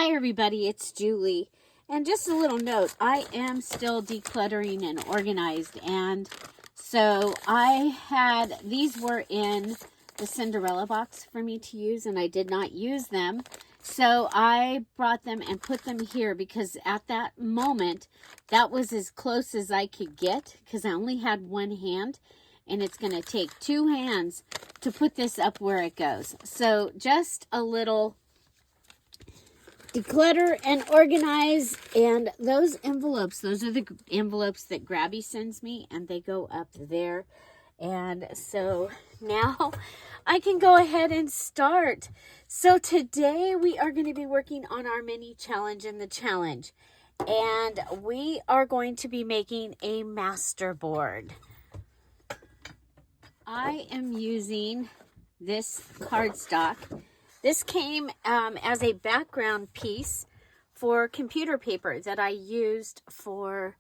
Hi everybody, it's Julie. And just a little note, I am still decluttering and organized. And so these were in the Cinderella box for me to use and I did not use them. So I brought them and put them here because at that moment, that was as close as I could get because I only had one hand. And it's going to take two hands to put this up where it goes. So just a little declutter and organize. And those envelopes, those are the envelopes that Grabby sends me, and they go up there. And so now I can go ahead and start. So today we are going to be working on our mini challenge in the challenge. And we are going to be making a masterboard. I am using this cardstock. This came as a background piece for computer paper that I used for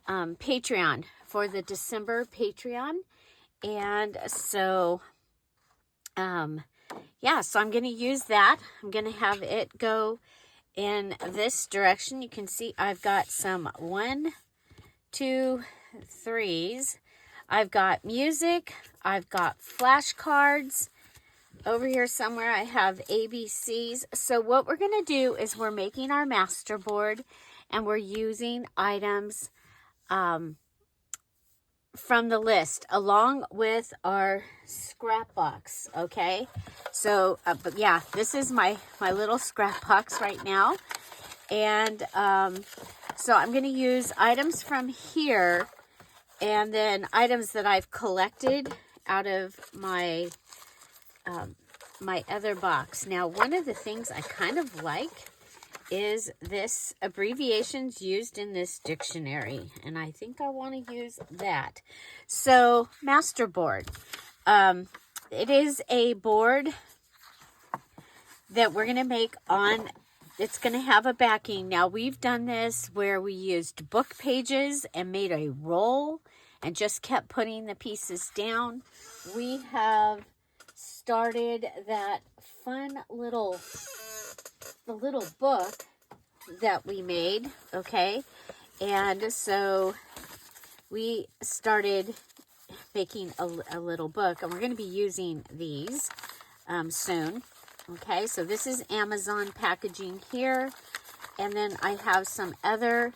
Patreon, for the December Patreon. And so, yeah, so I'm going to use that. I'm going to have it go in this direction. You can see I've got some 1, 2, 3s. I've got music. I've got flashcards. Over here somewhere I have ABCs. So what we're going to do is we're making our masterboard and we're using items from the list along with our scrap box, okay? So, but yeah, this is my little scrap box right now. And so I'm going to use items from here and then items that I've collected out of my my other box. Now, one of the things I kind of like is this abbreviations used in this dictionary, and I think I want to use that. So, Masterboard. It is a board that we're going to make on. It's going to have a backing. Now, we've done this where we used book pages and made a roll and just kept putting the pieces down. We have started that fun little book that we made, okay? And so we started making a little book, and we're going to be using these soon. Okay, so this is Amazon packaging here. And then I have some other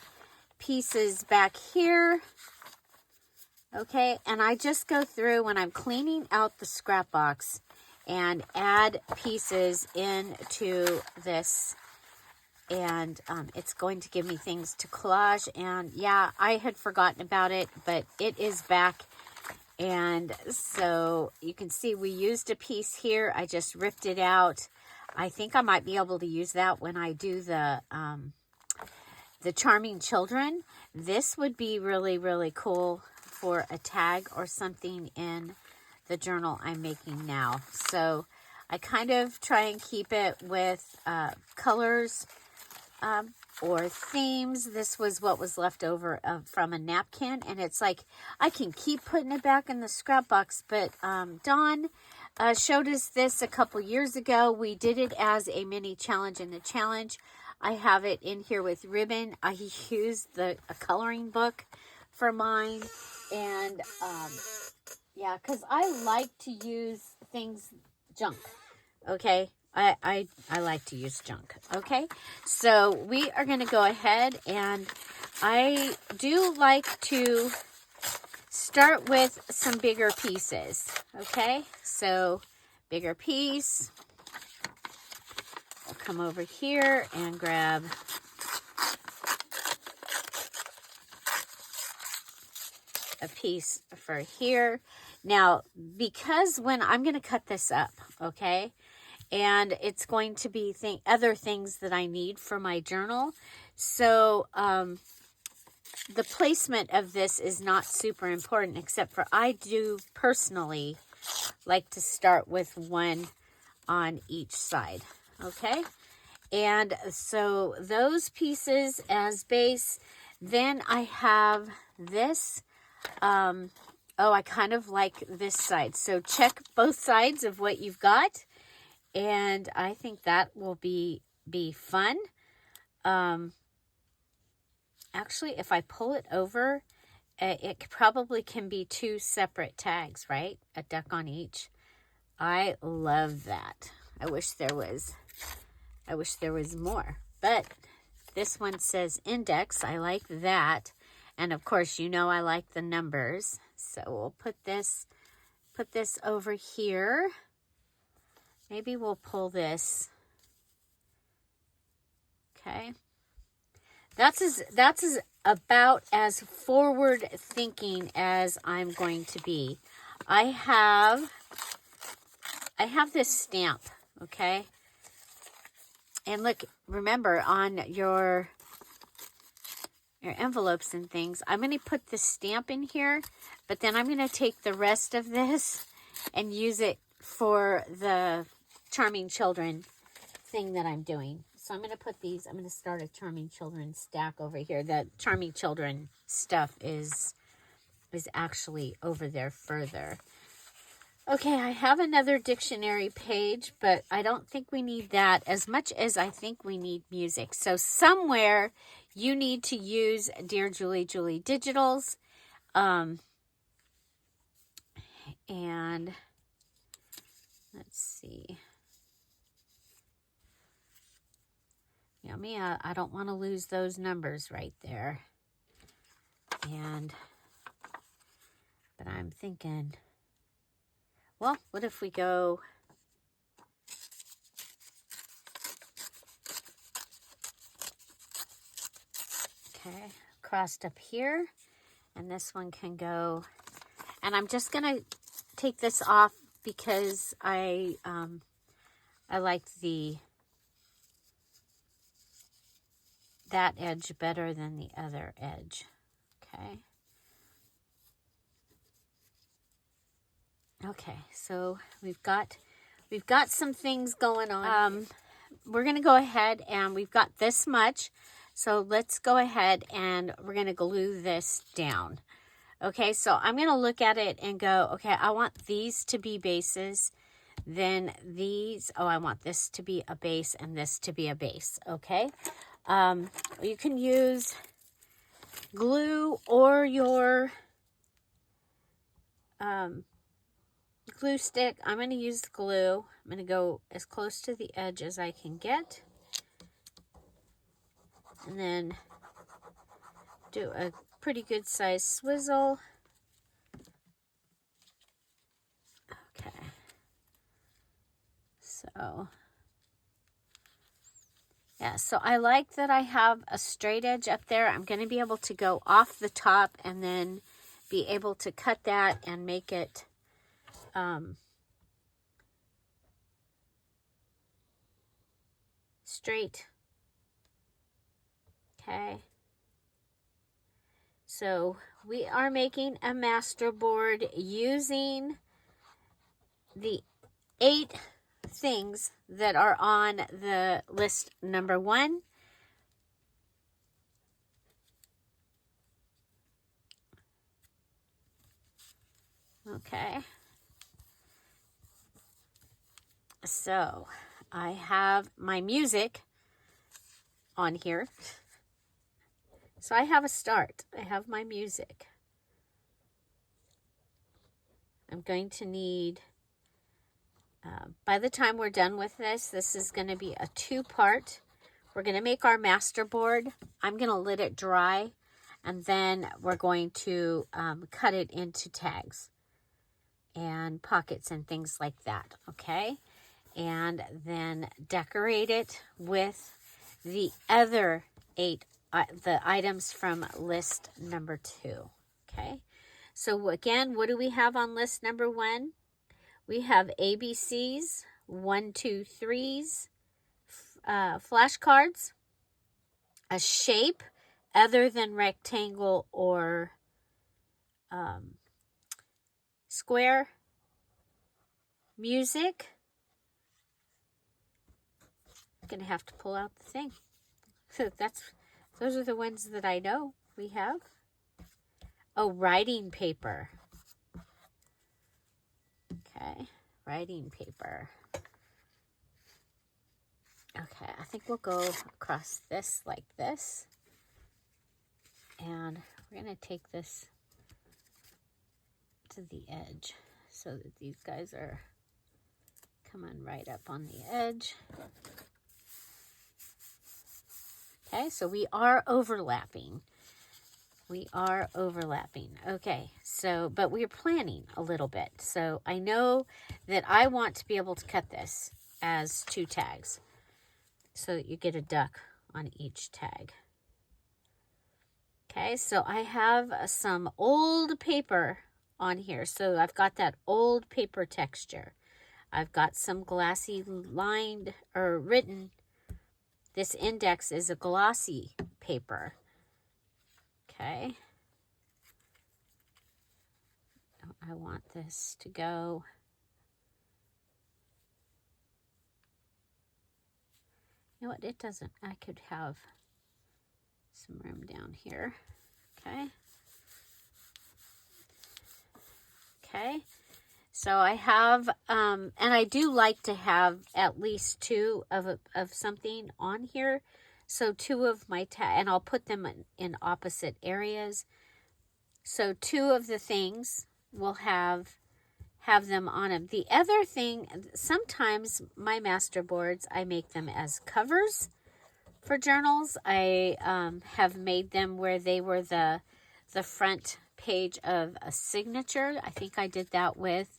pieces back here. Okay, and I just go through when I'm cleaning out the scrap box and add pieces into this. And it's going to give me things to collage. And yeah, I had forgotten about it, but it is back. And so you can see we used a piece here. I just ripped it out. I think I might be able to use that when I do the Charming Children. This would be really, really cool for a tag or something in the journal I'm making now. So I kind of try and keep it with colors or themes. This was what was left over from a napkin, and it's like I can keep putting it back in the scrap box, but Dawn showed us this a couple years ago. We did it as a mini challenge in the challenge. I have it in here with ribbon. I used a coloring book for mine, and yeah, because I like to use things junk, okay? I like to use junk, okay? So we are going to go ahead, and I do like to start with some bigger pieces, okay? So bigger piece. I'll come over here and grab a piece for here. Now, because when I'm going to cut this up, okay? And it's going to be other things that I need for my journal. So the placement of this is not super important, except for I do personally like to start with one on each side. Okay. And so those pieces as base. Then I have this. Oh, I kind of like this side. So check both sides of what you've got. And I think that will be fun. Actually, if I pull it over, it probably can be 2 separate tags, right? A duck on each. I love that. I wish there was more, but this one says index. I like that. And of course, you know, I like the numbers. So we'll put this over here. Maybe we'll pull this. Okay. That's about as forward thinking as I'm going to be. I have this stamp, okay? And look, remember on your envelopes and things, I'm going to put the stamp in here, but then I'm going to take the rest of this and use it for the Charming Children thing that I'm doing. So I'm going to put these, I'm going to start a Charming Children stack over here. The Charming Children stuff is actually over there further. Okay, I have another dictionary page, but I don't think we need that as much as I think we need music. So somewhere you need to use Dear Julie Digitals. And let's see. Yeah, I don't want to lose those numbers right there. But I'm thinking, well, what if we go... Okay, crossed up here, and this one can go, and I'm just gonna take this off because I like that edge better than the other edge. Okay, so we've got some things going on. We're gonna go ahead, and we've got this much. So let's go ahead and we're going to glue this down. Okay, so I'm going to look at it and go, okay, I want these to be bases. Then these, I want this to be a base and this to be a base. Okay, you can use glue or your glue stick. I'm going to use glue. I'm going to go as close to the edge as I can get. And then do a pretty good size swizzle. Okay. So, yeah, so I like that I have a straight edge up there. I'm going to be able to go off the top and then be able to cut that and make it straight. Okay. So we are making a masterboard using the 8 things that are on the list number 1. Okay. So I have my music on here. So I have a start. I have my music. I'm going to need, by the time we're done with this is going to be a 2-part. We're going to make our masterboard. I'm going to let it dry, and then we're going to cut it into tags and pockets and things like that, okay? And then decorate it with the other 8 the items from list number 2. Okay, so again, what do we have on list number 1? We have ABCs, 1, 2, 3s, flashcards, a shape other than rectangle or square, music. I'm gonna have to pull out the thing. Those are the ones that I know we have. Oh, writing paper. Okay, writing paper. Okay, I think we'll go across this like this. And we're going to take this to the edge so that these guys are coming right up on the edge. Okay, so we are overlapping. We are overlapping. Okay, so, but we're planning a little bit. So I know that I want to be able to cut this as 2 tags so that you get a duck on each tag. Okay, so I have some old paper on here. So I've got that old paper texture. I've got some glassy lined or written. This index is a glossy paper. Okay. I want this to go. You know what? It doesn't. I could have some room down here. Okay. Okay. So I have, and I do like to have at least 2 of something on here. So 2 of my and I'll put them in opposite areas. So 2 of the things will have them on them. The other thing, sometimes my Masterboards, I make them as covers for journals. I have made them where they were the front page of a signature. I think I did that with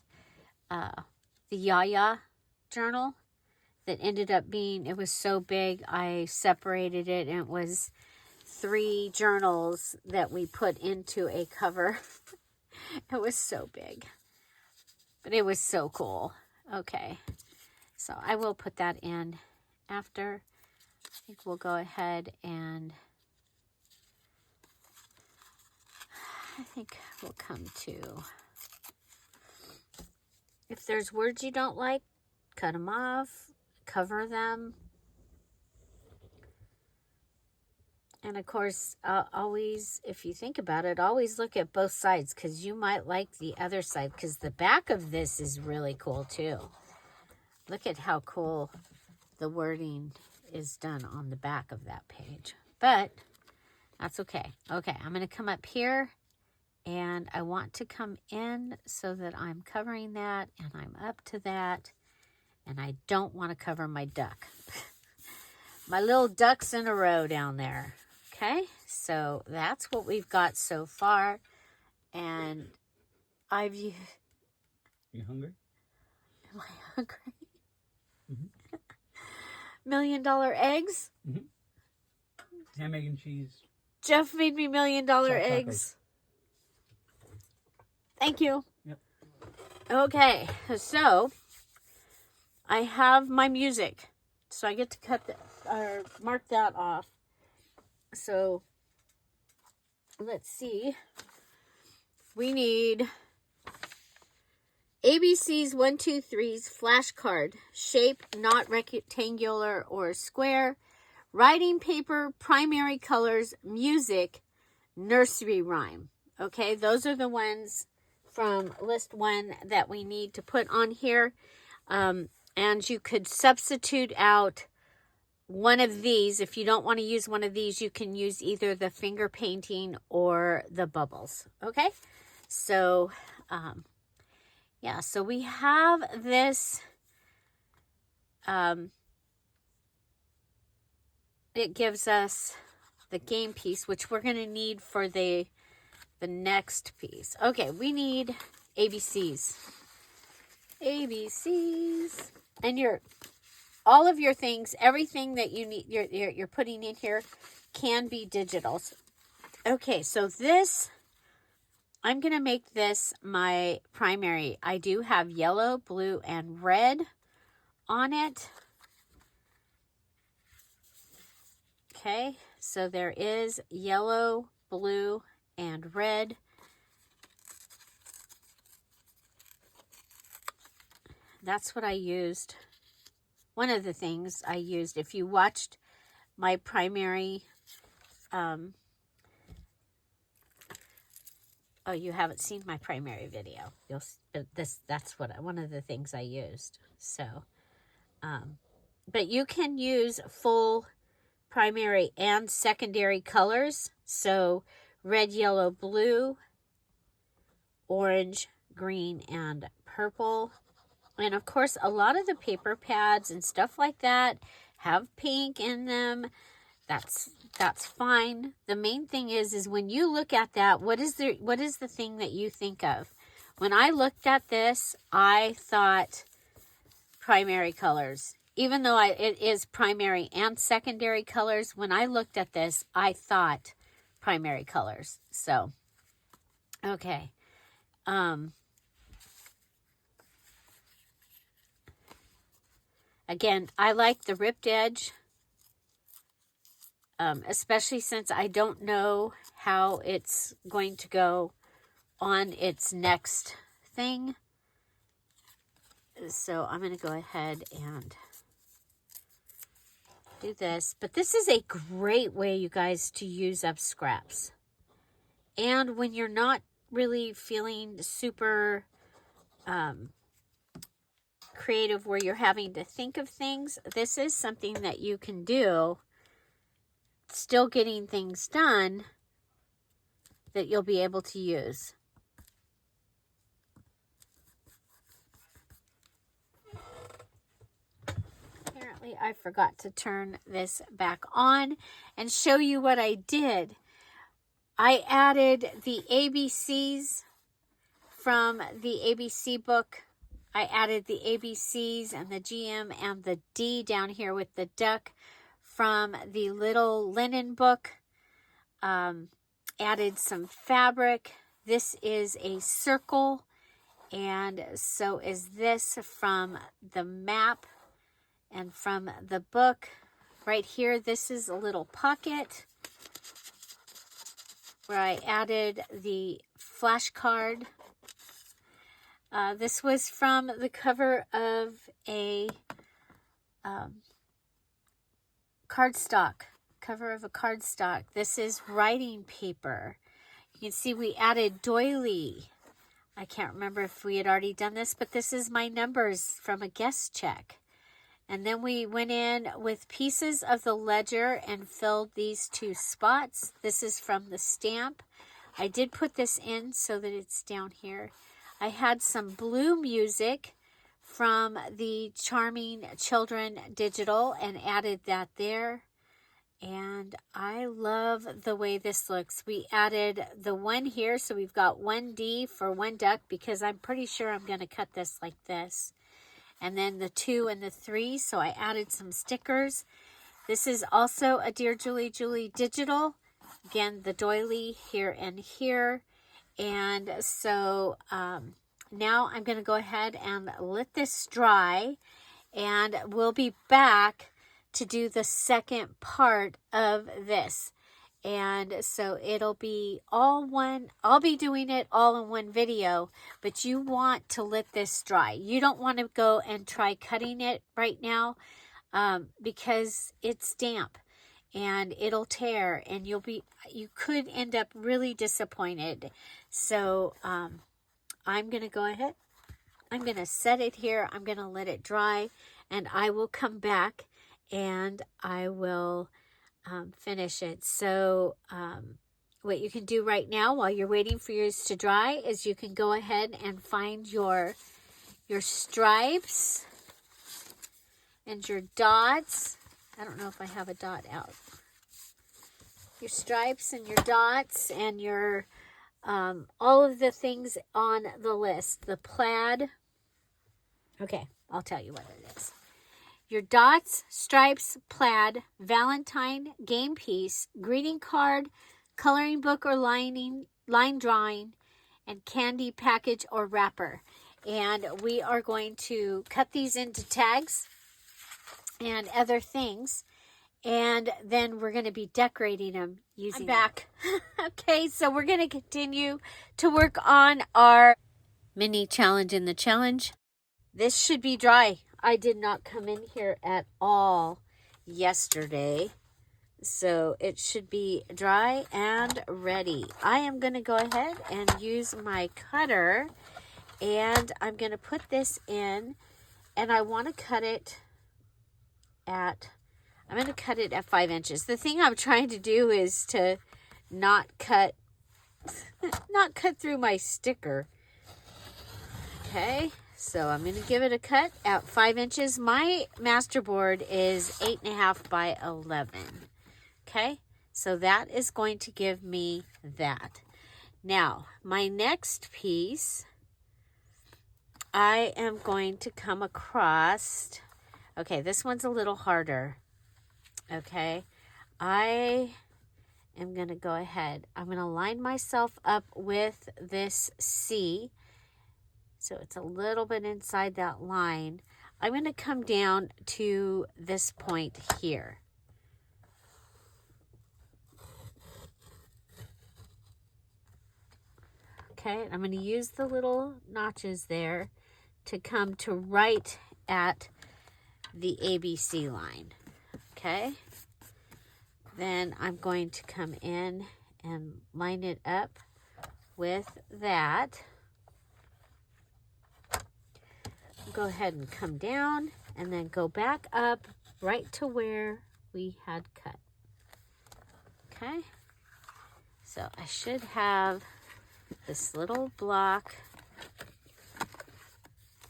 the Yaya journal that ended up being, it was so big, I separated it, and it was 3 journals that we put into a cover. It was so big, but it was so cool. Okay, so I will put that in after. I think we'll go ahead and I think we'll come to, if there's words you don't like, cut them off, cover them. And of course, always, if you think about it, always look at both sides, because you might like the other side, because the back of this is really cool too. Look at how cool the wording is done on the back of that page. But that's okay. Okay, I'm going to come up here, and I want to come in so that I'm covering that, and I'm up to that, and I don't want to cover my duck. My little ducks in a row down there. Okay, so that's what we've got so far, and I've used... You hungry? Am I hungry? Mm-hmm. $1 million eggs? Mm-hmm. Ham, egg, and cheese. Jeff made me $1 million eggs. Thank you. Yep. Okay, so I have my music, so I get to cut or mark that off. So let's see. We need ABC's 1, 2, 3's flashcard, shape not rectangular or square, writing paper, primary colors, music, nursery rhyme. Okay, those are the ones from list 1 that we need to put on here. And you could substitute out one of these. If you don't want to use one of these, you can use either the finger painting or the bubbles. Okay, so yeah, so we have this. It gives us the game piece, which we're going to need for the next piece. Okay, we need ABCs. ABCs. And all of your things, everything that you need, you're putting in here can be digital. Okay, so this, I'm going to make this my primary. I do have yellow, blue, and red on it. Okay, so there is yellow, blue, and red. That's what I used. One of the things I used, if you watched my primary, oh, you haven't seen my primary video. That's one of the things I used. So, but you can use full primary and secondary colors. So red, yellow, blue, orange, green, and purple. And of course, a lot of the paper pads and stuff like that have pink in them. That's fine. The main thing is when you look at that, what is the thing that you think of? When I looked at this, I thought primary colors. Even though it is primary and secondary colors, when I looked at this, I thought primary colors. So, okay. Again, I like the ripped edge, especially since I don't know how it's going to go on its next thing. So I'm going to go ahead and do this. But this is a great way, you guys, to use up scraps. And when you're not really feeling super creative, where you're having to think of things, this is something that you can do, still getting things done, that you'll be able to use. Apparently I forgot to turn this back on and show you what I did. I added the ABCs from the ABC book. I added the ABCs and the GM and the D down here with the duck from the Little Linen book. Added some fabric. This is a circle, and so is this from the map and from the book. Right here, this is a little pocket where I added the flashcard. This was from the cover of a cardstock. This is writing paper. You can see we added doily. I can't remember if we had already done this, but this is my numbers from a guest check. And then we went in with pieces of the ledger and filled these two spots. This is from the stamp. I did put this in so that it's down here. I had some blue music from the Charming Children Digital and added that there. And I love the way this looks. We added the one here, so we've got 1D for one duck, because I'm pretty sure I'm going to cut this like this. And then the 2 and the 3, so I added some stickers. This is also a DearJulieJulie digital. Again, the doily here and here. And so now I'm going to go ahead and let this dry, and we'll be back to do the second part of this. And so it'll be all one, I'll be doing it all in one video, but you want to let this dry. You don't want to go and try cutting it right now because it's damp and it'll tear, and you could end up really disappointed. So I'm going to go ahead. I'm going to set it here. I'm going to let it dry, and I will come back and I will finish it. So what you can do right now while you're waiting for yours to dry is you can go ahead and find your stripes and your dots. I don't know if I have a dot out. Your stripes and your dots and your all of the things on the list. The plaid. Okay, I'll tell you what it is. Your dots, stripes, plaid, Valentine, game piece, greeting card, coloring book or line drawing, and candy package or wrapper. And we are going to cut these into tags and other things. And then we're going to be decorating them using... I'm back. Okay, so we're going to continue to work on our mini challenge in the challenge. This should be dry. I did not come in here at all yesterday, so it should be dry and ready. I am going to go ahead and use my cutter, and I'm going to put this in, and I want to cut it at, I'm going to cut it at 5 inches. The thing I'm trying to do is to not cut through my sticker. Okay, so I'm going to give it a cut at 5 inches. My Masterboard is 8.5 by 11. Okay, so that is going to give me that. Now, my next piece, I am going to come across, okay, this one's a little harder. Okay, I am going to go ahead. I'm going to line myself up with this C. So it's a little bit inside that line. I'm going to come down to this point here. Okay, I'm going to use the little notches there to come to right at the ABC line. Okay, then I'm going to come in and line it up with that. Go ahead and come down and then go back up right to where we had cut. Okay, so I should have this little block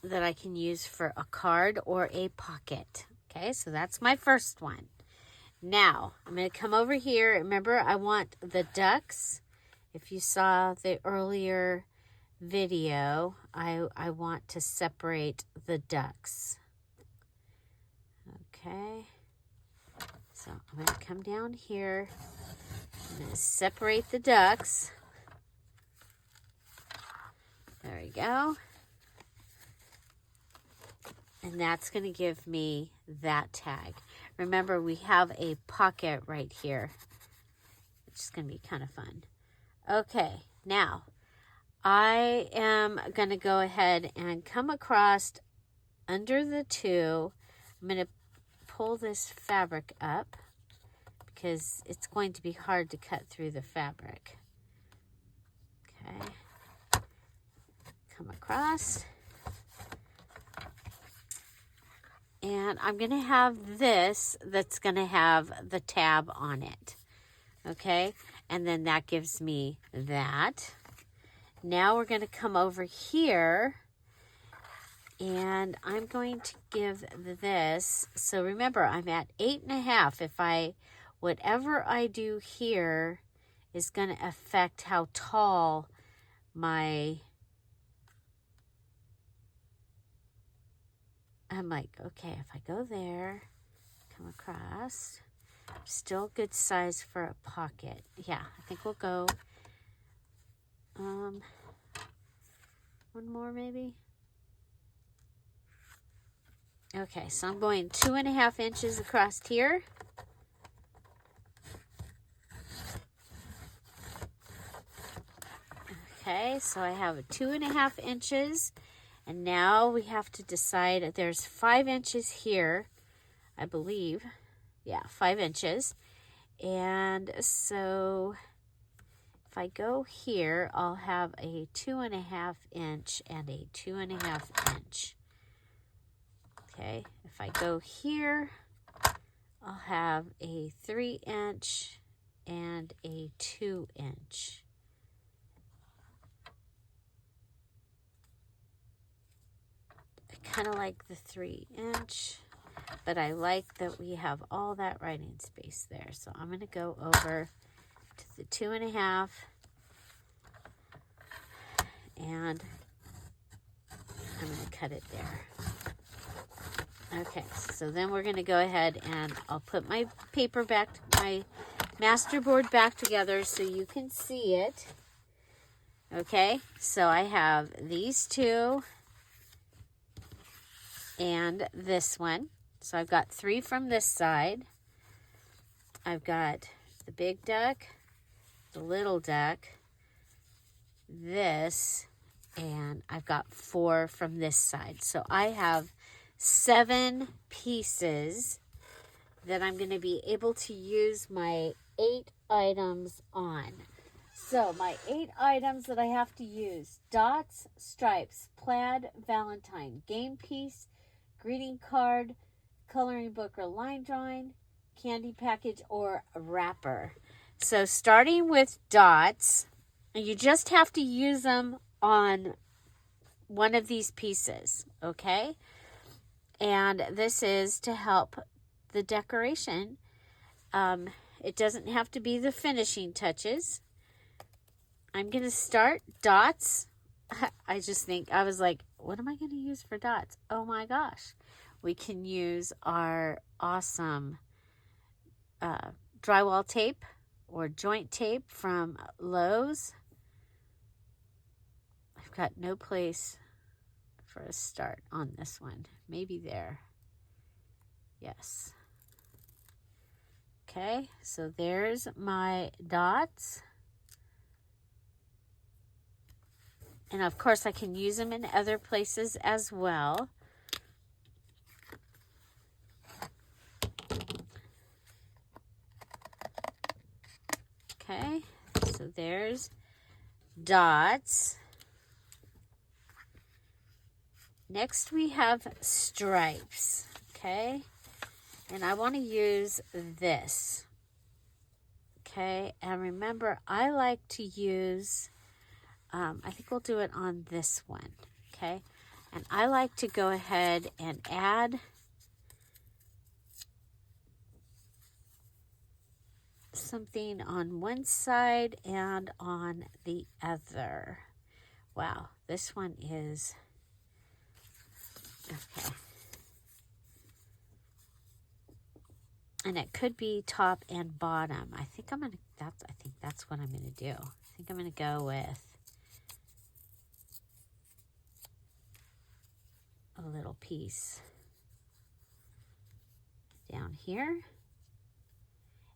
that I can use for a card or a pocket. Okay, so that's my first one. Now, I'm going to come over here. Remember, I want the ducks. If you saw the earlier video, I want to separate the ducks. Okay, so I'm going to come down here. I'm going to separate the ducks. There we go. And that's going to give me that tag. Remember, we have a pocket right here, which is going to be kind of fun. Okay, now I am going to go ahead and come across under the 2. I'm going to pull this fabric up because it's going to be hard to cut through the fabric. Okay, come across. And I'm going to have this that's going to have the tab on it. Okay, and then that gives me that. Now we're going to come over here and I'm going to give this. So remember, I'm at 8.5. Whatever I do here is going to affect how tall my, I'm like, okay, if I go there, come across, still good size for a pocket. Yeah, I think we'll go one more maybe. Okay, so I'm going 2.5 inches across here. Okay, so I have a 2.5 inches. And now we have to decide, there's 5 inches here, I believe. Yeah, 5 inches. And so if I go here, I'll have a 2.5 inch and a 2.5 inch. Okay, if I go here, I'll have a 3 inch and a 2 inch. I kind of like the 3 inch, but I like that we have all that writing space there. So I'm going to go over to the 2.5 and I'm going to cut it there. Okay, so then we're going to go ahead and I'll put my paper back, my Masterboard back together so you can see it. Okay, so I have these two and this one. So I've got 3 from this side. I've got the big duck, the little duck, this, and I've got 4 from this side. So I have 7 pieces that I'm going to be able to use my 8 items on. So my 8 items that I have to use: dots, stripes, plaid, Valentine, game piece, greeting card, coloring book or line drawing, candy package, or a wrapper. So starting with dots, you just have to use them on one of these pieces, okay? And this is to help the decoration. It doesn't have to be the finishing touches. I'm going to start dots. I was like, what am I going to use for dots? Oh my gosh. We can use our awesome drywall tape or joint tape from Lowe's. I've got no place for a start on this one. Maybe there. Yes. Okay, so there's my dots. And of course I can use them in other places as well. Okay, so there's dots. Next we have stripes, okay? And I want to use this, okay? And remember, I like to use, I think we'll do it on this one, okay? And I like to go ahead and add something on one side and on the other. Wow, this one is, okay. And it could be top and bottom. I think that's what I'm gonna do. I think I'm gonna go with a little piece down here.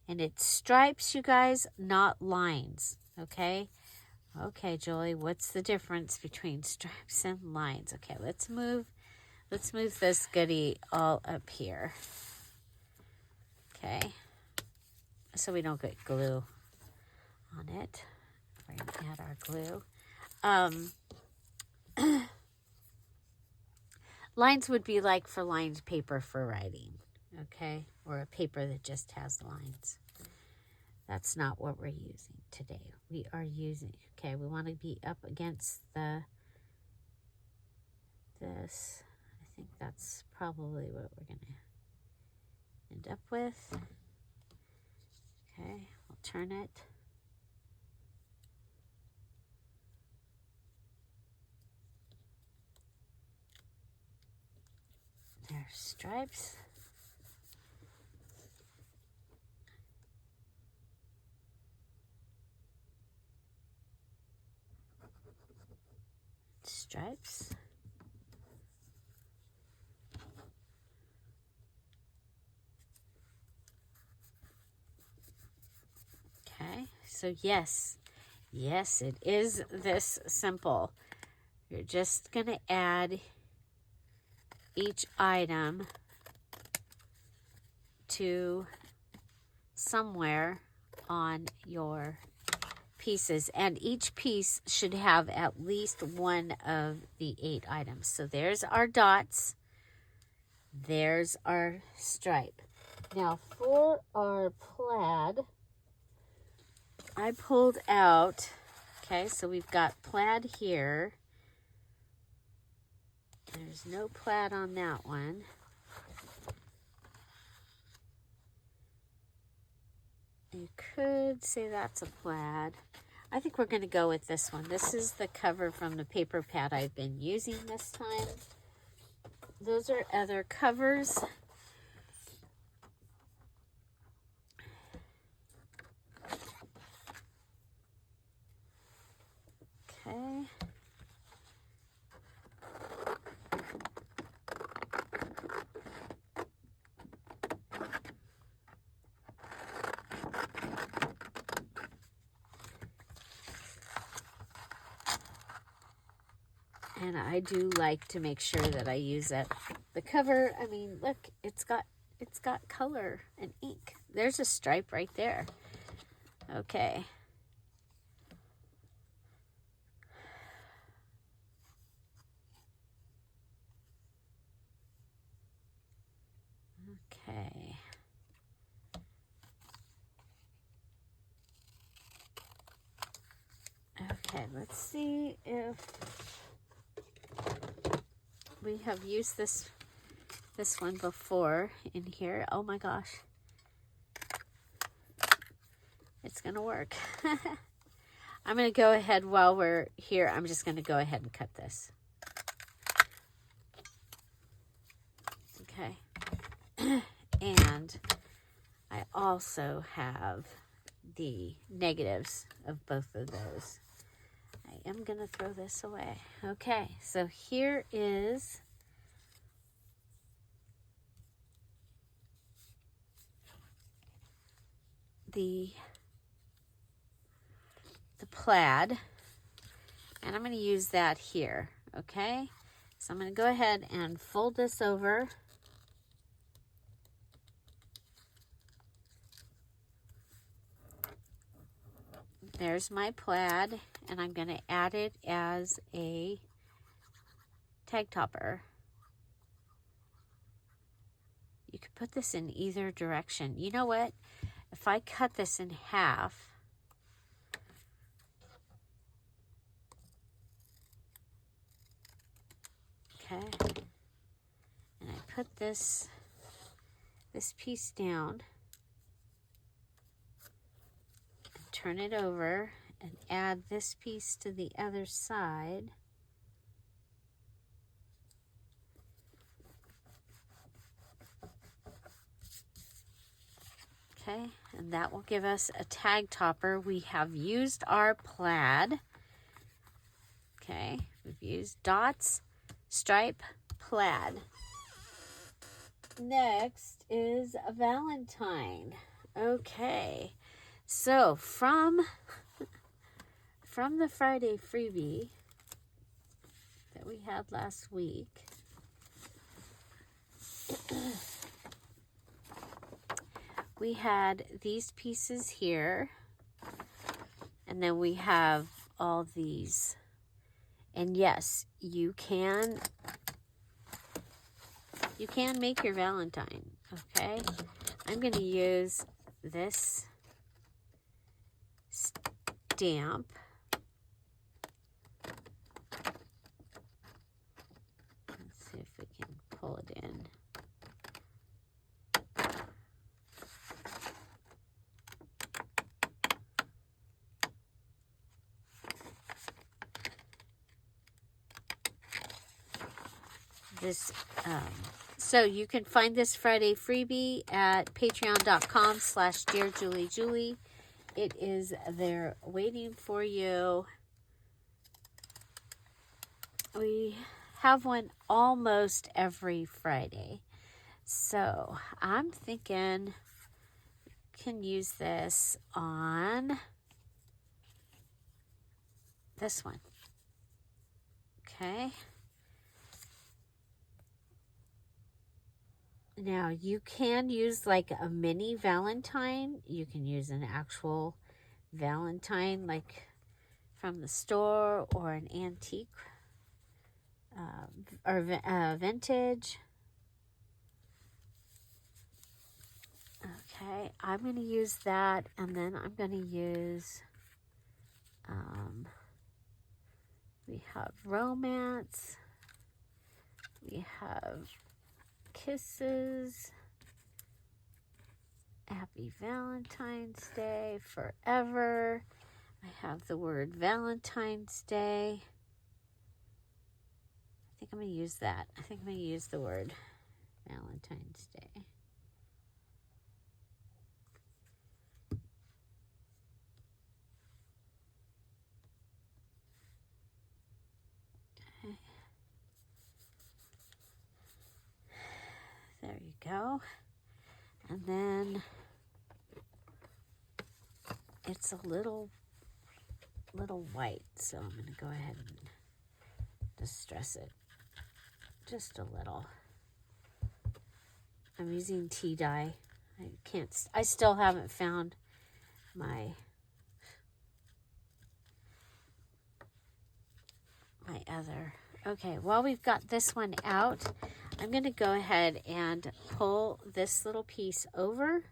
And it's stripes, you guys, not lines, okay? Okay, Julie, what's the difference between stripes and lines? Okay, let's move this goodie all up here. Okay, so we don't get glue on it. We're gonna add our glue. Lines would be like for lined paper for writing, okay? Or a paper that just has lines. That's not what we're using today. We are using, okay, we want to be up against this. I think that's probably what we're going to end up with. Okay, I'll turn it. There's stripes. Stripes. Okay, so yes, it is this simple. You're just going to add each item to somewhere on your pieces, and each piece should have at least one of the 8 items. So there's our dots, there's our stripe. Now for our plaid, I pulled out, okay, so we've got plaid here. There's no plaid on that one. You could say that's a plaid. I think we're going to go with this one. This is the cover from the paper pad I've been using this time. Those are other covers. Okay. And I do like to make sure that I use it. The cover, I mean, look, it's got color and ink. There's a stripe right there. Okay. Okay. Okay, let's see if we have used this one before in here. Oh my gosh. It's gonna work. I'm gonna go ahead while we're here. I'm just gonna go ahead and cut this. Okay. And I also have the negatives of both of those. I am gonna throw this away. Okay, so here is the plaid, and I'm going to use that here. Okay, so I'm going to go ahead and fold this over. There's my plaid, and I'm going to add it as a tag topper. You could put this in either direction. You know what? If I cut this in half, okay, and I put this piece down and turn it over and add this piece to the other side. Okay, and that will give us a tag topper. We have used our plaid. Okay, we've used dots, stripe, plaid. Next is a Valentine. Okay, so from the Friday freebie that we had last week, we had these pieces here, and then we have all these. And yes, you can make your Valentine, okay? I'm going to use this stamp. Let's see if we can pull it in. So you can find this Friday freebie at patreon.com/DearJulieJulie. It is there waiting for you. We have one almost every Friday. So I'm thinking you can use this on this one. Okay. Now, you can use like a mini Valentine. You can use an actual Valentine like from the store, or an antique or vintage. Okay, I'm going to use that, and then I'm going to use, we have romance, we have kisses, happy Valentine's Day, forever. I have the word Valentine's Day. I think I'm going to use that. I think I'm going to use the word Valentine's Day. Okay. There you go. And then it's a little white, so I'm going to go ahead and distress it just a little. I'm using tea dye. I still haven't found my other. Okay, while we've got this one out, I'm going to go ahead and pull this little piece over,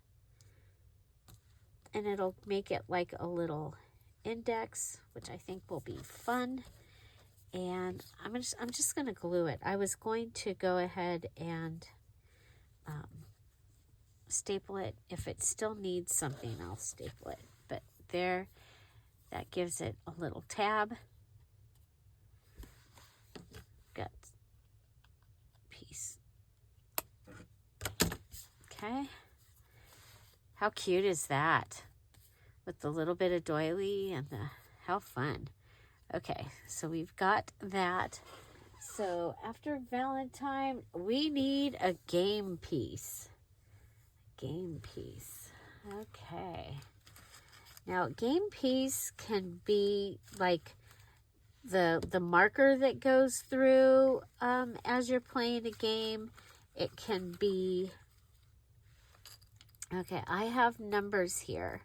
and it'll make it like a little index, which I think will be fun. And I'm just going to glue it. I was going to go ahead and staple it. If it still needs something, I'll staple it. But there, that gives it a little tab. Got piece. Okay. How cute is that? With the little bit of doily and the, how fun. Okay, so we've got that. So after Valentine, we need a game piece. Game piece. Okay. Now, game piece can be like the marker that goes through as you're playing a game. It can be, okay, I have numbers here.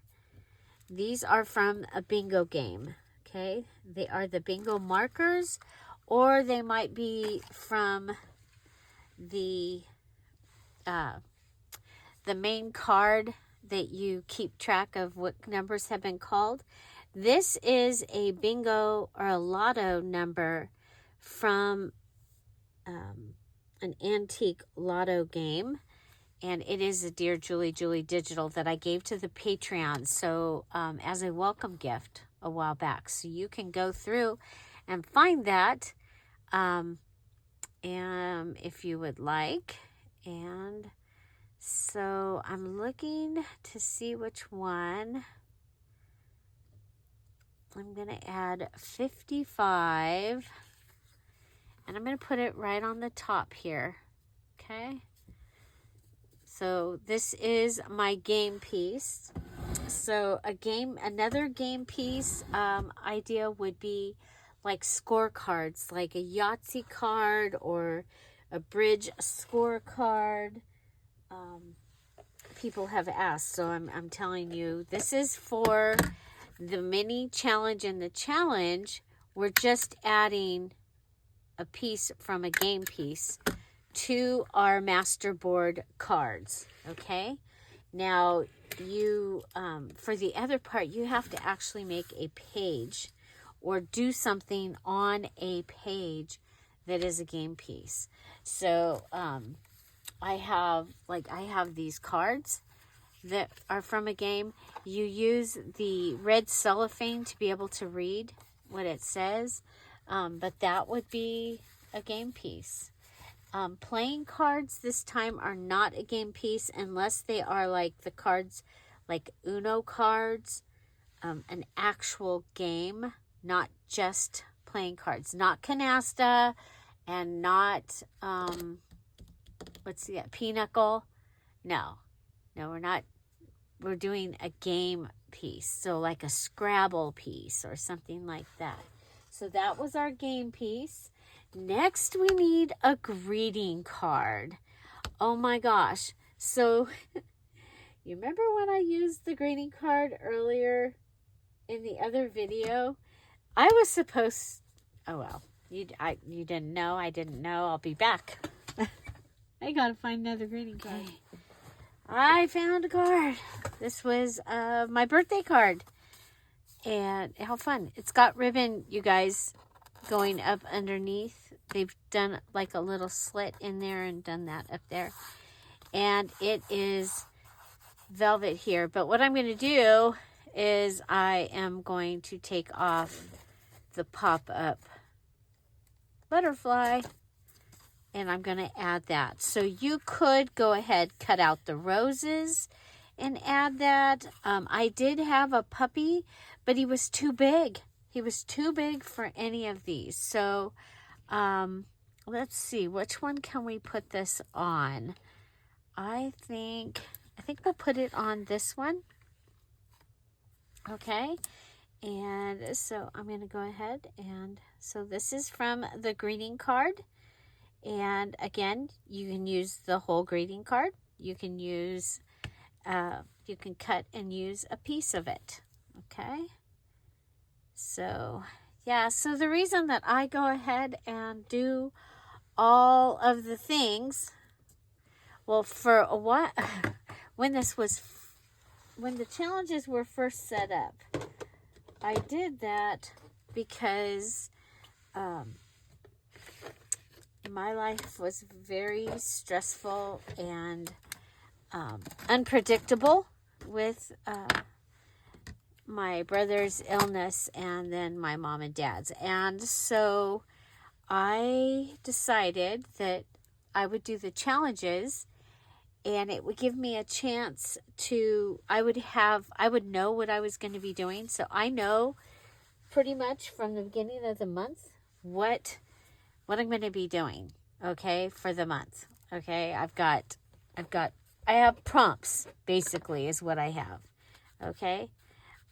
These are from a bingo game, okay? They are the bingo markers, or they might be from the main card that you keep track of what numbers have been called. This is a bingo or a lotto number from an antique lotto game. And it is a Dear Julie Julie digital that I gave to the Patreon, so as a welcome gift a while back. So you can go through and find that and if you would like. And so I'm looking to see which one. I'm going to add 55. And I'm going to put it right on the top here. Okay. So this is my game piece. So another game piece idea would be like scorecards, like a Yahtzee card or a bridge scorecard. People have asked, so I'm telling you, this is for the mini challenge and the challenge. We're just adding a piece from a game piece to our Masterboard cards, okay? Now, you, for the other part, you have to actually make a page or do something on a page that is a game piece. So, I have these cards that are from a game. You use the red cellophane to be able to read what it says, but that would be a game piece. Playing cards this time are not a game piece unless they are like the cards, like Uno cards, an actual game, not just playing cards, not canasta, and not, pinochle. No, we're not. We're doing a game piece, so like a Scrabble piece or something like that. So that was our game piece. Next, we need a greeting card. Oh my gosh. So, you remember when I used the greeting card earlier in the other video? I was supposed... Oh, well. You didn't know. I didn't know. I'll be back. I gotta find another greeting card. I found a card. This was my birthday card. And how fun. It's got ribbon, you guys, going up underneath. They've done like a little slit in there and done that up there. And it is velvet here. But what I'm going to do is I am going to take off the pop-up butterfly. And I'm going to add that. So you could go ahead, cut out the roses and add that. I did have a puppy, but he was too big. He was too big for any of these. So let's see, which one can we put this on? I think we'll put it on this one. Okay. And so I'm going to go ahead and, so this is from the greeting card. And again, you can use the whole greeting card. You can use, you can cut and use a piece of it. Okay. So, yeah. So the reason that I go ahead and do all of the things. Well, for a while, when the challenges were first set up, I did that because my life was very stressful and unpredictable with my brother's illness and then my mom and dad's. And so I decided that I would do the challenges, and it would give me a chance to, I would know what I was going to be doing. So I know pretty much from the beginning of the month what I'm going to be doing, okay, for the month. Okay, I have prompts, basically, is what I have. Okay.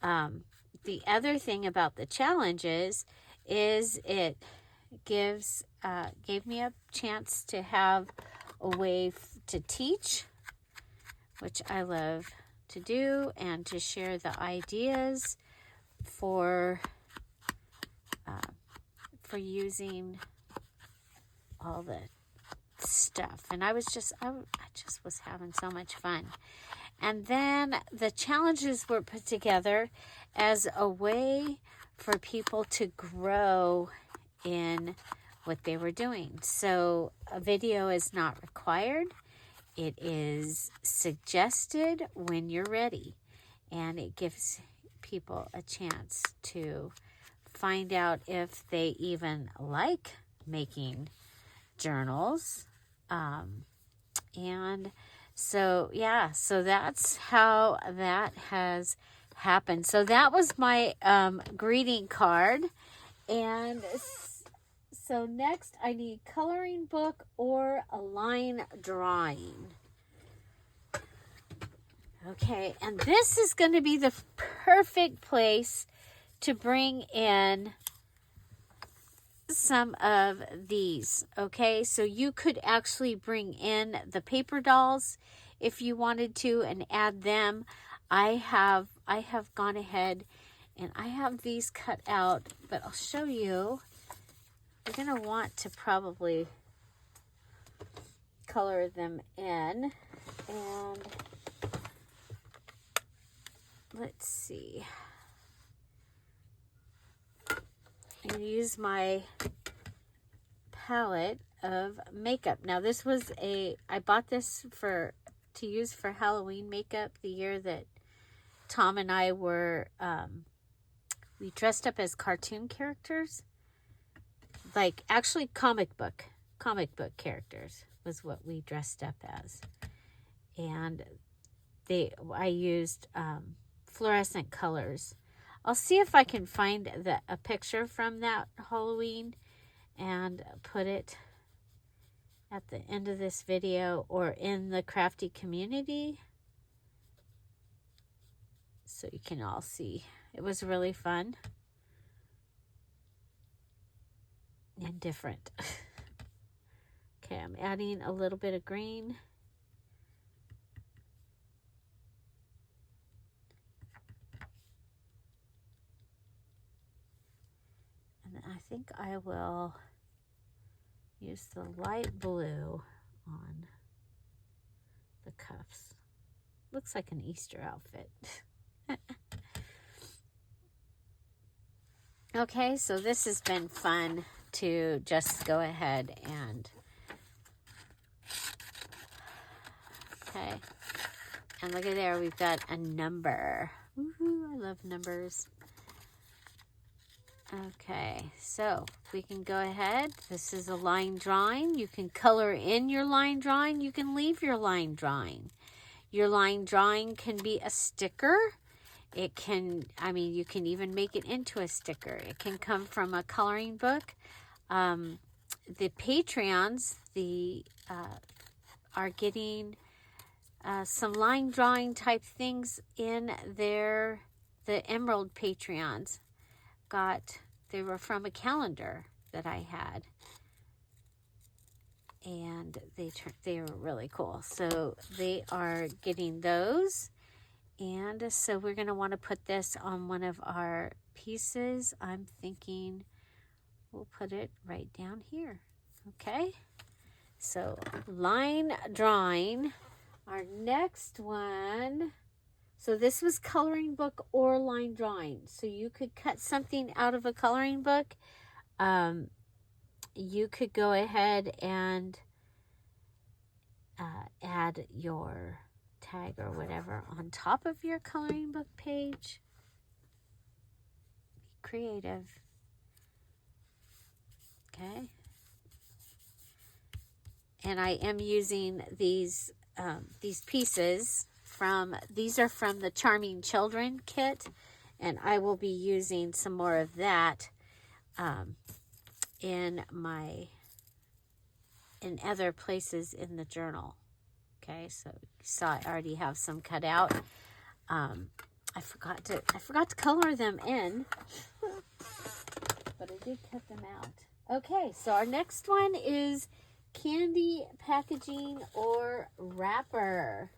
The other thing about the challenges is it gave me a chance to have a way to teach, which I love to do, and to share the ideas for using all the stuff. And I just was having so much fun. And then the challenges were put together as a way for people to grow in what they were doing. So a video is not required. It is suggested when you're ready. And it gives people a chance to find out if they even like making journals. And so, yeah, so that's how that has happened. So that was my greeting card. And so next I need coloring book or a line drawing. Okay, and this is going to be the perfect place to bring in some of these. Okay, so you could actually bring in the paper dolls if you wanted to and add them. I have gone ahead and I have these cut out, but I'll show you. You're going to want to probably color them in. And let's see. I'm going to use my palette of makeup. Now this was I bought this to use for Halloween makeup the year that Tom and I were, we dressed up as cartoon characters. Like, actually comic book characters was what we dressed up as. And I used fluorescent colors. I'll see if I can find a picture from that Halloween and put it at the end of this video or in the crafty community so you can all see. It was really fun and different. Okay, I'm adding a little bit of green. And I think I will use the light blue on the cuffs. Looks like an Easter outfit. Okay, so this has been fun to just go ahead and okay. And look at there, we've got a number. Woohoo, I love numbers. Okay, so we can go ahead. This is a line drawing. You can color in your line drawing. You can leave your line drawing. Your line drawing can be a sticker. It can, you can even make it into a sticker. It can come from a coloring book. The Patreons, are getting some line drawing type things in the Emerald Patreons. They were from a calendar that I had. And they were really cool. So they are getting those. And so we're going to want to put this on one of our pieces. I'm thinking we'll put it right down here. Okay, so line drawing. Our next one, so this was coloring book or line drawing. So you could cut something out of a coloring book. You could go ahead and add your tag or whatever on top of your coloring book page. Be creative. Okay. And I am using these pieces these are from the Charming Children kit, and I will be using some more of that in other places in the journal. Okay, so you saw I already have some cut out. I forgot to color them in, but I did cut them out. Okay, so our next one is candy packaging or wrapper.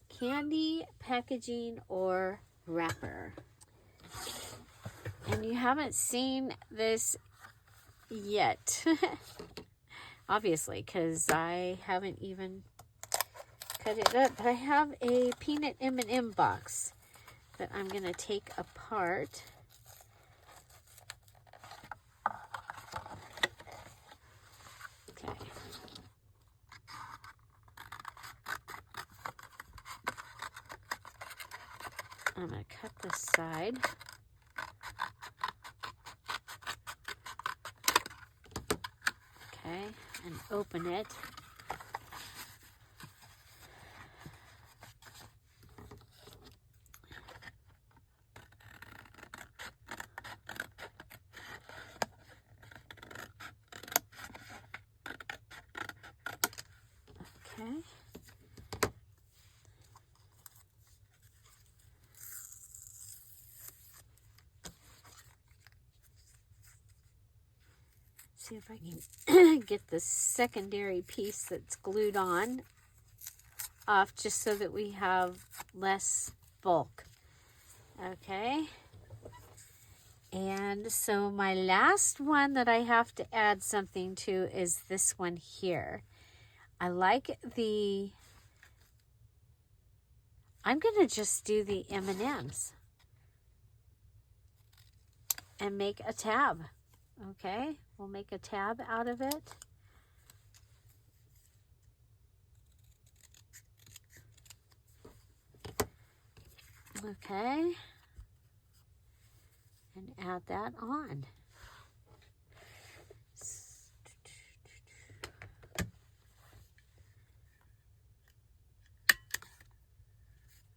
Candy packaging or wrapper. And you haven't seen this yet, obviously, because I haven't even cut it up. But I have a peanut M&M box that I'm going to take apart. Okay. I'm going to cut this side. Okay, and open it. Okay. See if I can get the secondary piece that's glued on off, just so that we have less bulk. Okay. And so my last one that I have to add something to is this one here. I like I'm going to just do the M&Ms and make a tab. Okay, we'll make a tab out of it. Okay, and add that on.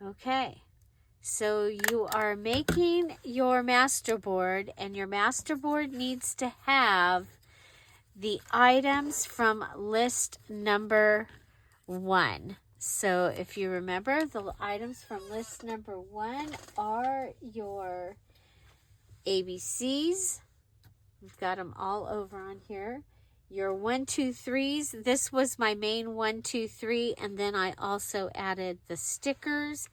Okay, so you are making your masterboard, and your masterboard needs to have the items from list number 1. So if you remember, the items from list number 1 are your ABCs. We've got them all over on here. Your 1, 2, 3s. This was my main 1, 2, 3, and then I also added the stickers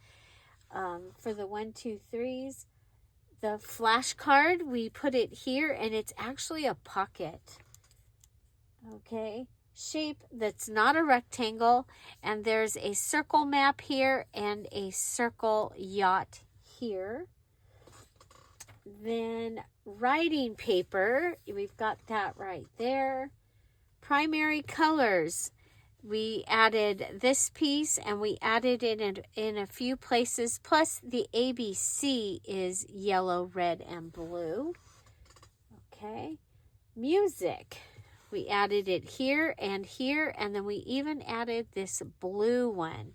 for the 1, 2, 3s. The flashcard, we put it here, and it's actually a pocket. Okay, shape that's not a rectangle, and there's a circle map here and a circle yacht here. Then writing paper, we've got that right there. Primary colors, we added this piece, and we added it in a few places, plus the ABC is yellow, red, and blue. Okay, music, we added it here, and then we even added this blue one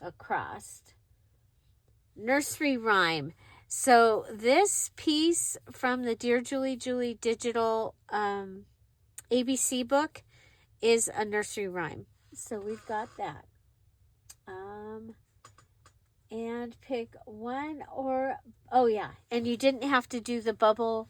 across. Nursery rhyme. So this piece from the Dear Julie Julie digital ABC book is a nursery rhyme. So we've got that. And pick one or, oh yeah, and you didn't have to do the bubbles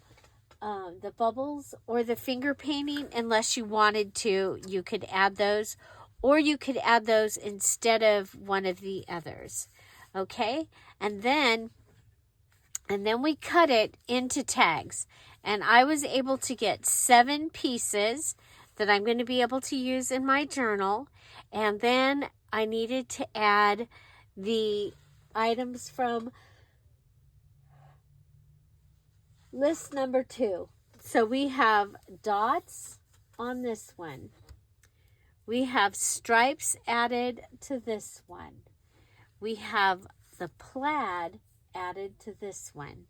or the finger painting unless you wanted to. You could add those, or you could add those instead of one of the others. Okay, and then we cut it into tags, and I was able to get 7 pieces that I'm going to be able to use in my journal. And then I needed to add the items from list number 2. So we have dots on this one. We have stripes added to this one. We have the plaid added to this one.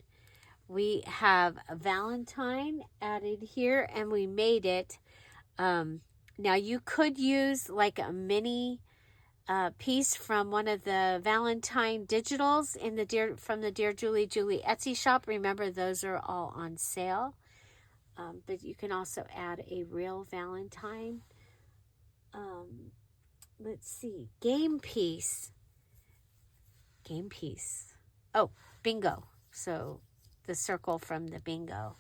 We have a Valentine added here, and we made it. Now you could use like a mini piece from one of the Valentine digitals in the from the Dear Julie Julie Etsy shop. Remember, those are all on sale. But you can also add a real Valentine. Let's see, game piece. Oh, bingo. So the circle from the bingo,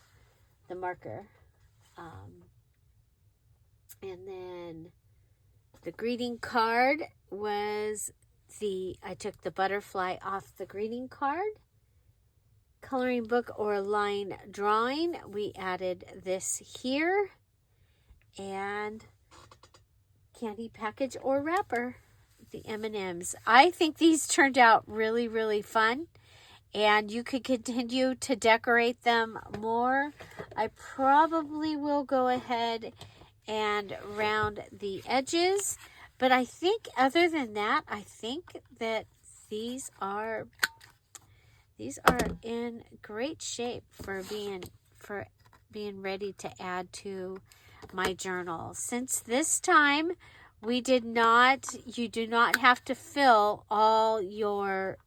the marker. And then the greeting card was I took the butterfly off the greeting card. Coloring book or line drawing, we added this here. And candy package or wrapper, the M&Ms. I think these turned out really, really fun. And you could continue to decorate them more. I probably will go ahead and round the edges. But I think other than that, I think that these are in great shape for being ready to add to my journal. Since this time you do not have to fill all your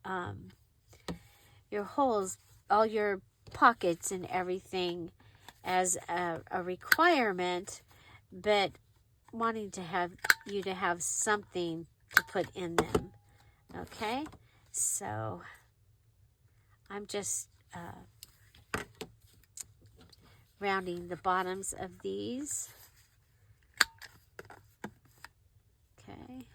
holes, all your pockets and everything as a requirement, but wanting to have you to have something to put in them. Okay, so I'm just rounding the bottoms of these. Okay.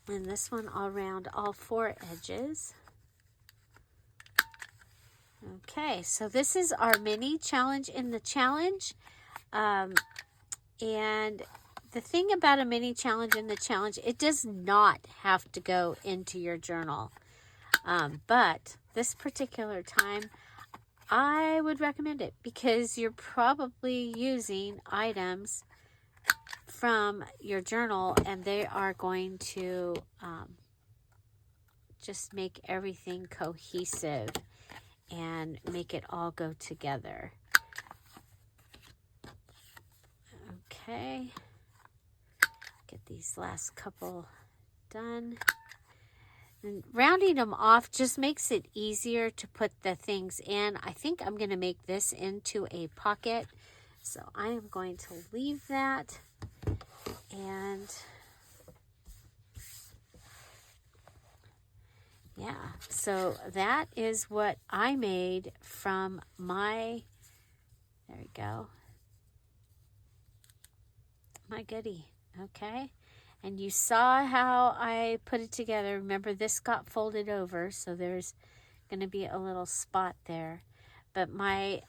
And this one I'll round all 4 edges. Okay, so this is our mini challenge in the challenge. And the thing about a mini challenge in the challenge, it does not have to go into your journal. But this particular time, I would recommend it because you're probably using items from your journal and they are going to just make everything cohesive and make it all go together. Okay. Get these last couple done. And rounding them off just makes it easier to put the things in. I think I'm going to make this into a pocket. So I am going to leave that. And yeah, so that is what I made from my, there we go, my goodie. Okay. And you saw how I put it together. Remember, this got folded over, so there's going to be a little spot there. But my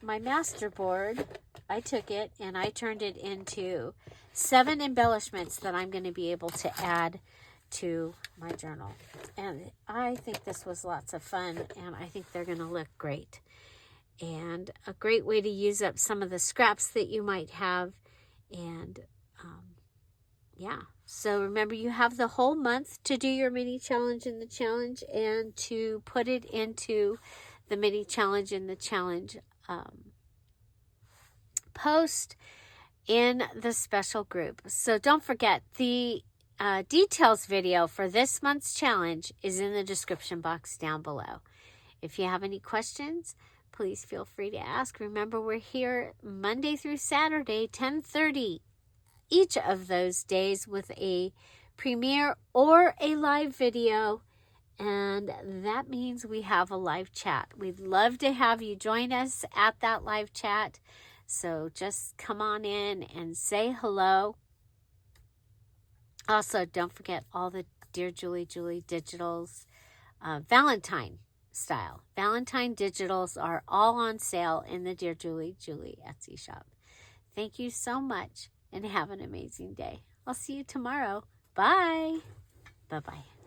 my Masterboard, I took it and I turned it into 7 embellishments that I'm going to be able to add to my journal. And I think this was lots of fun, and I think they're going to look great. And a great way to use up some of the scraps that you might have. And yeah, so remember, you have the whole month to do your mini challenge in the challenge and to put it into the mini challenge in the challenge post in the special group. So don't forget, the details video for this month's challenge is in the description box down below. If you have any questions, please feel free to ask. Remember, we're here Monday through Saturday, 10:30. Each of those days with a premiere or a live video, and that means we have a live chat. We'd love to have you join us at that live chat, so just come on in and say hello. Also, don't forget all the Dear Julie Julie Digitals Valentine style. Valentine digitals are all on sale in the Dear Julie Etsy shop. Thank you so much and have an amazing day. I'll see you tomorrow. Bye. Bye-bye.